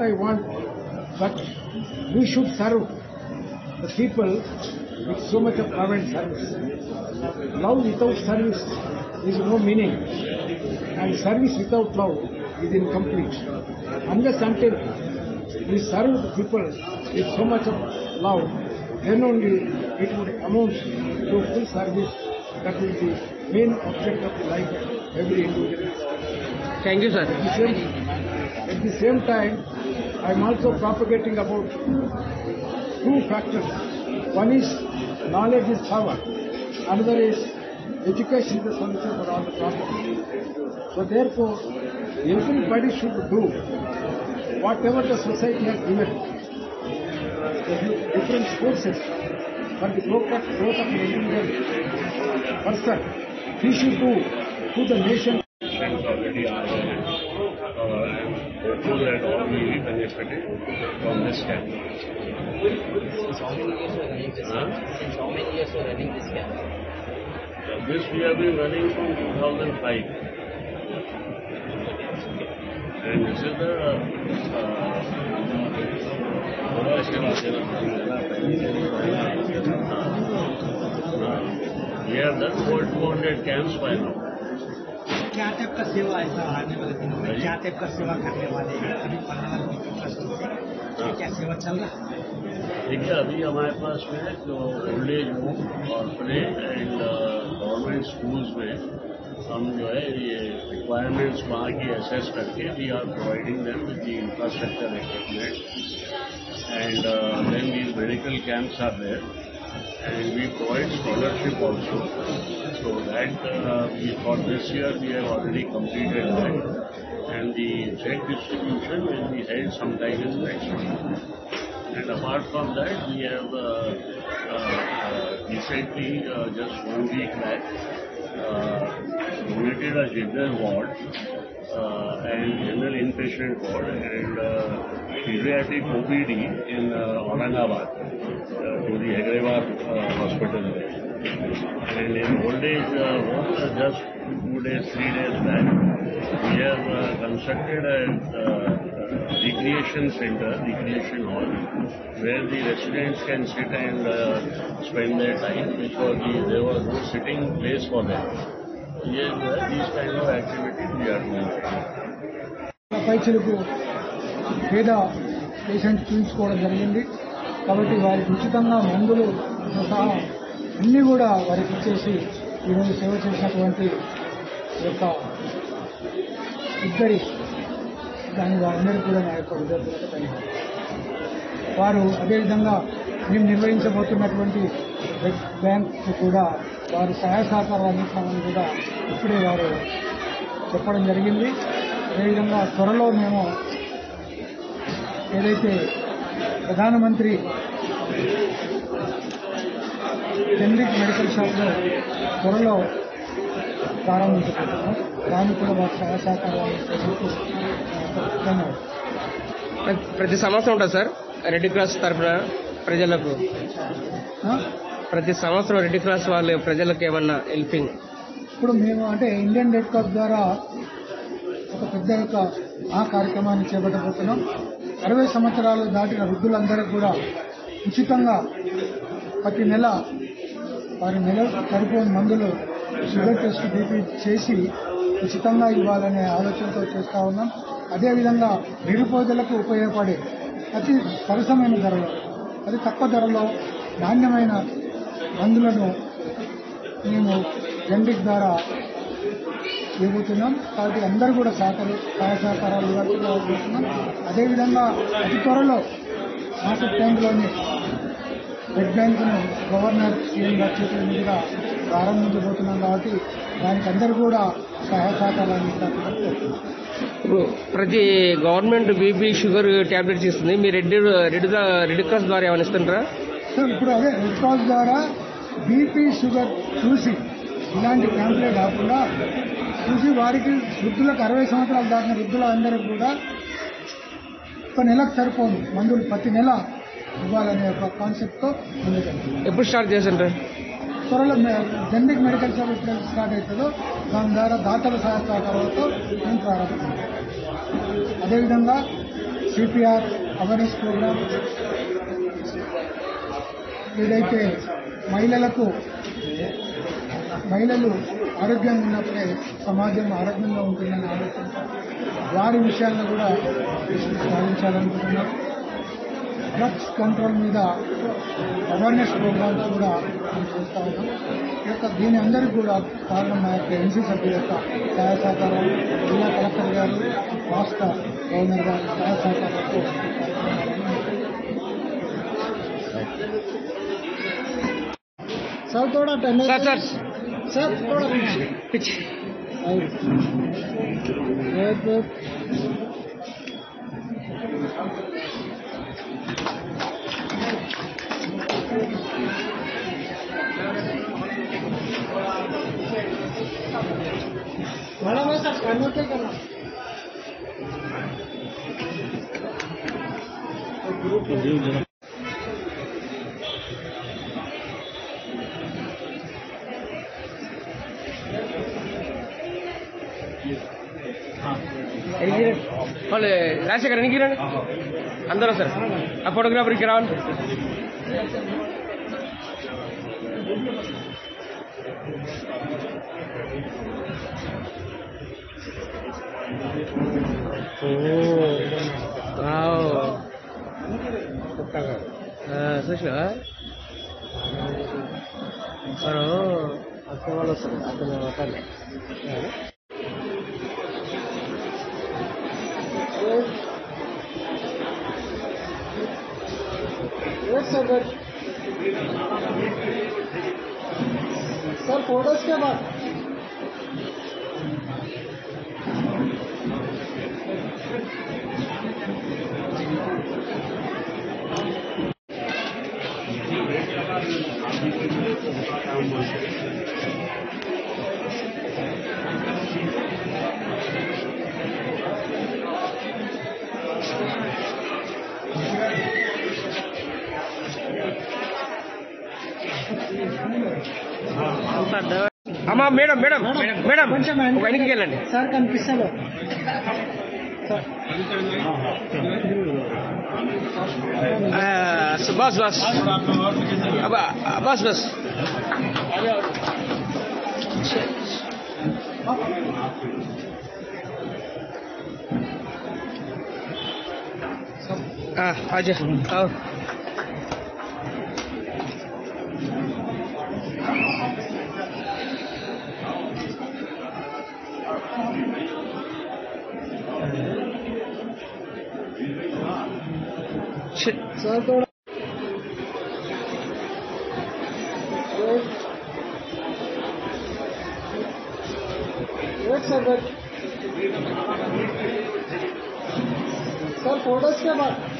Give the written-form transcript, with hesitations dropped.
I want, but we should serve the people with so much of love and service. Love without service is no meaning, and service without love is incomplete. Unless until we serve the people with so much of love, then only it would amount to full service. That will be main object of the life of every individual. Thank you, sir. At the same time, I am also propagating about two factors. One is knowledge is power. Another is education is the solution for all the problems. So therefore, everybody should do whatever the society has given, the different courses for the growth of an individual person. He should do to the nation. Already are there. I am hopeful that all will be benefited from this camp. Since how many years you are running this camp? Since how many years you are running this camp? This we have been running from 2005. And this is the we have done over 200 camps by now. क्या type का सेवा ऐसा आने वाले दिनों में क्या type का सेवा करने वाले हैं अभी क्या सेवा चल रहा है? देखिए अभी हमारे पास में जो old age home orphanage and government schools में हम जो है ये रिक्वायरमेंट्स वहाँ की असेस करके we are providing them with the infrastructure equipment and then these medical camps are there and we provide scholarship also. So that for this year we have already completed that, and the check distribution will be held sometime in next week. And apart from that, we have recently, just 1 week back, donated a general ward and general inpatient ward and pediatric OPD in Aurangabad to the Hyderabad hospital. And in old age home, just 2 days, 3 days back, we have constructed a recreation center, recreation hall, where the residents can sit and spend their time because there was no sitting place for them. Yes, these kind of activities we are doing. పైచలకు పేద patient చూపించుకోవడం జరిగింది కాబట్టి వారికి ఉచితంగా మందులు సహా అన్నీ కూడా వారికి ఇచ్చేసి ఈరోజు సేవ చేసినటువంటి యొక్క ఇద్దరి దాని వారందరికీ కూడా నా యొక్క విద్యార్థులకు ధన్యవాదాలు. వారు అదేవిధంగా మేము నిర్వహించబోతున్నటువంటి బ్లడ్ బ్యాంక్ కూడా వారు సహాయ సహకారాలు అందిస్తామని కూడా ఇప్పుడే వారు చెప్పడం జరిగింది. అదేవిధంగా త్వరలో మేము ఏదైతే ప్రధానమంత్రి జనరిక్ మెడికల్ షాప్లో త్వరలో ప్రారంభించబోతున్నాం. దానికి కూడా వారి సహాయ సహకారాలు ఇచ్చేందుకు ధన్యవాదాలు. ప్రతి సంవత్సరం ఉంటుంది సార్ రెడ్ క్రాస్ తరఫున ప్రజలకు ప్రతి సంవత్సరం రెడ్ క్రాస్ వాళ్ళు ప్రజలకు ఏమన్నా హెల్పింగ్ ఇప్పుడు మేము అంటే ఇండియన్ రెడ్ క్రాస్ ద్వారా ఒక పెద్ద యొక్క ఆ కార్యక్రమాన్ని చేపట్టబోతున్నాం. 60 సంవత్సరాలు దాటిన వృద్ధులందరికీ కూడా ఉచితంగా ప్రతి నెల వారి నెల సరిపోని మందులు షుగర్ టెస్ట్ బీపీ చేసి ఉచితంగా ఇవ్వాలనే ఆలోచనతో చేస్తూ ఉన్నాం. అదేవిధంగా నిరుపేదలకు ఉపయోగపడే అతి సరసమైన ధరలో అతి తక్కువ ధరలో నాణ్యమైన మందులను మేము జనరిక్ ద్వారా ఇవ్వబోతున్నాం. కాబట్టి అందరూ కూడా సహాయ సహకారాలు ఇవ్వాల్సిస్తున్నాం. అదేవిధంగా అతి త్వరలో మార్కెట్ టైంలోనే బ్లడ్ బ్యాంకును గవర్నర్ సీఎం గారి చేతుల మీదుగా ప్రారంభించబోతున్నాం. కాబట్టి దానికి అందరూ కూడా సహాయ సహకారాలు అందిస్తారని కోరుతున్నాం. ఇప్పుడు ప్రతి గవర్నమెంట్ బీపీ షుగర్ ట్యాబ్లెట్స్ ఇస్తుంది. మీరు రెడ్ క్రాస్ ద్వారా ఏమైనా ఇస్తుంటారా? సార్ ఇప్పుడు అదే రెడ్ క్రాస్ ద్వారా బీపీ షుగర్ చూసి ఇలాంటి క్యాంపులే కాకుండా చూసి వారికి వృద్ధులకు 60 సంవత్సరాలు దాటిన వృద్ధులందరికీ కూడా ఒక నెలకు సరిపోను మందులు ప్రతి నెల ఇవ్వాలనే ఒక కాన్సెప్ట్తో ముందుకెళ్తుంది. ఎప్పుడు స్టార్ట్ చేస్తుంటారు? త్వరలో జనరిక్ మెడికల్ షాప్ ఎప్పుడు స్టార్ట్ అవుతుందో దాని ద్వారా దాతల సహాయ సహకారాలతో మేము ప్రారంభిస్తాం. అదేవిధంగా సిపిఆర్ అవేర్నెస్ ప్రోగ్రామ్, ఏదైతే మహిళలు ఆరోగ్యంగా ఉన్నప్పుడే సమాజం ఆరోగ్యంగా ఉంటుందని ఆలోచించారు. వారి విషయాలను కూడా దృష్టి సాధించాలనుకుంటున్నారు. డ్రగ్స్ కంట్రోల్ మీద అవేర్నెస్ ప్రోగ్రామ్స్ కూడా మేము చేస్తూ ఉన్నాం. దీని అందరికీ కూడా కారణం మా యొక్క ఎన్సీ సభ్యుల యొక్క సహాయ సహకారాలు, జిల్లా కలెక్టర్ గారు, రాష్ట్ర గవర్నర్ గారి సహాయ సహకారాలతో सर थोड़ा सर थोड़ा पीछे बड़ा मैं सर खाना क्या करना వాళ్ళు రాజశేఖర్ ఎనికి రండి అందరూ సార్ ఆ ఫోటోగ్రాఫర్కి రావండి. చూసినా మనం అక్కడ వాళ్ళు వస్తారు అక్కడ सर फोटोज के बाद అమ్మా మేడం మేడం మేడం కొంచెం ఒక వెనక్కి వెళ్ళండి సార్ కనిపిస్తలేదు. బస్ బస్ బస్ బస్ आजा आओ सर थोड़ा सर फोटोज के बाद